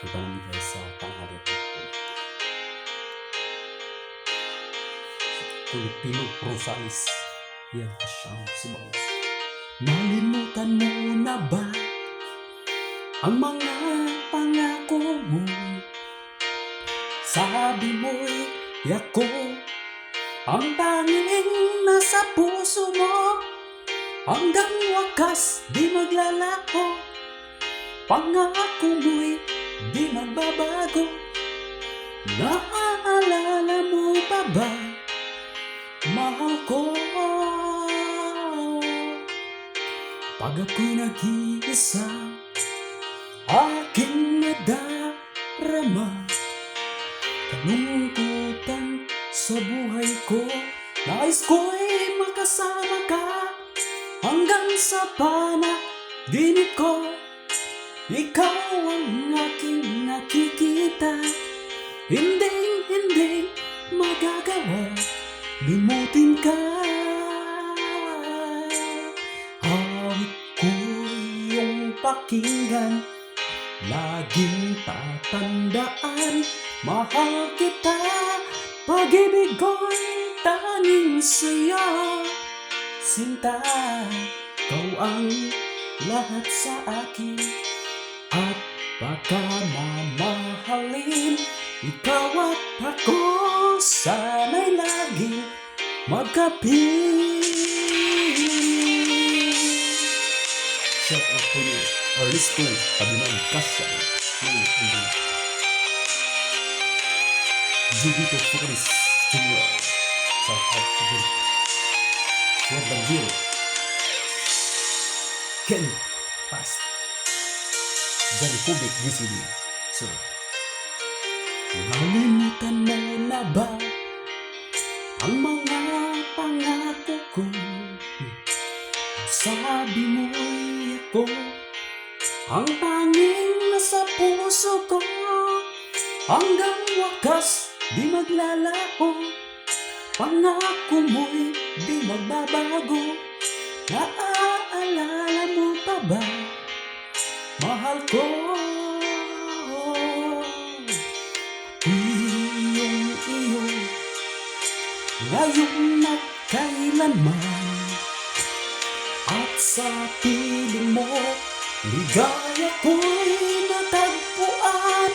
Iba naman tayo sa tanghali ko. Filipino Rosales. Yan ka siyang sumawas. Nalimutan mo na ba ang mga pangako mo? Sabi mo'y yako ang tanging nasa puso mo. Hanggang wakas di maglalaho, pangako mo'y di magbabago. Naaalala mo pa ba, mahal ko? Pag ako'y nag-iisa, aking nadarama kalungkutan sa buhay ko. Nais ko'y makasama ka hanggang sa panaginip ko. Ikaw ang aking nakikita, hindi magagawa limutin ka. Hawak ko iyong pakinggan, laging tatandaan, mahal kita. Pag-ibig ko'y tanging sa'yo, sinta. Ikaw ang lahat sa akin at baka mamahalin. Ikaw at ako sana'y laging magkapiling. Shout out po ni Aristo Padiman Kasya ng Jubito Fukaris Jr. Shout out po din Jordan Gil Ken Past Johnny Kubik GCD. So, nalimutan mo na ba ang mga pangako ko? Sabi mo'y ako ang tanging nasa puso ko. Hanggang wakas di maglalaho, pangako mo'y di magbabago. Naaalala mo pa ba, mahal ko? Iyo ngayon at kailanman, at sa piling mo ligaya ko'y natagpuan.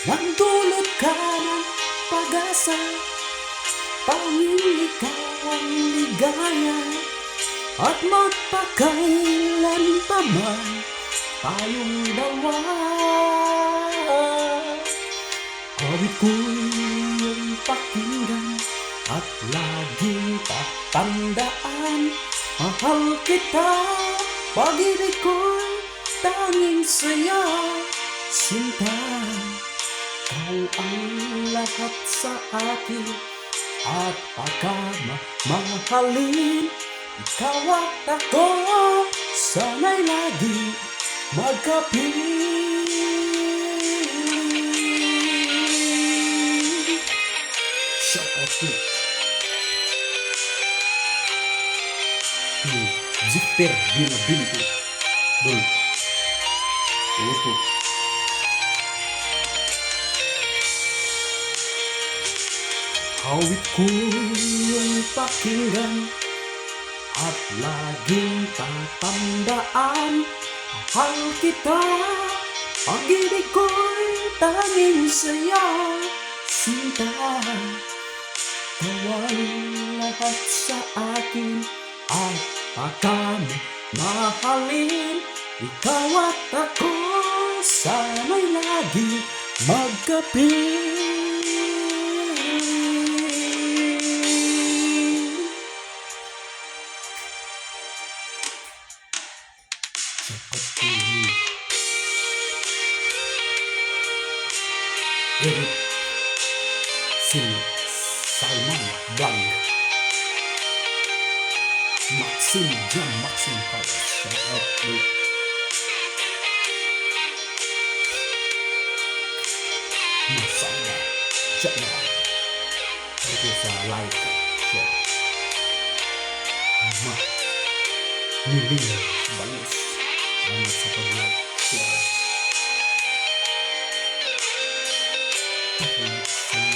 Nagdulot ka ng pag-asa, tanging ikaw ang ligaya. At magpakailan pa man tayong dalawa. Awit ko'y iyong pakinggan at laging tatandaan, mahal kita. Pag-ibig ko'y tanging sa'yo, sinta. Ikaw ang lahat sa akin at pagmamahalin. Ikaw at ako sana'y laging magkapiling. Shout out to Jipper Binabinto Dol Uto. Hawit ko yung pakinggan at laging tatandaan, mahal kita. Pag-ibig ko'y tanging sa'yo, sinta. Ikaw ang lahat sa akin at pagmamahalin. Ikaw at ako sana'y laging magkapiling. Eric Salman Blanc, Maxim Jam, Maxim Powers. Shout out to Masaya Jamal. Ito sa live ko. Niling Balos. Salamat sa pag-like. Share. Tahimik sa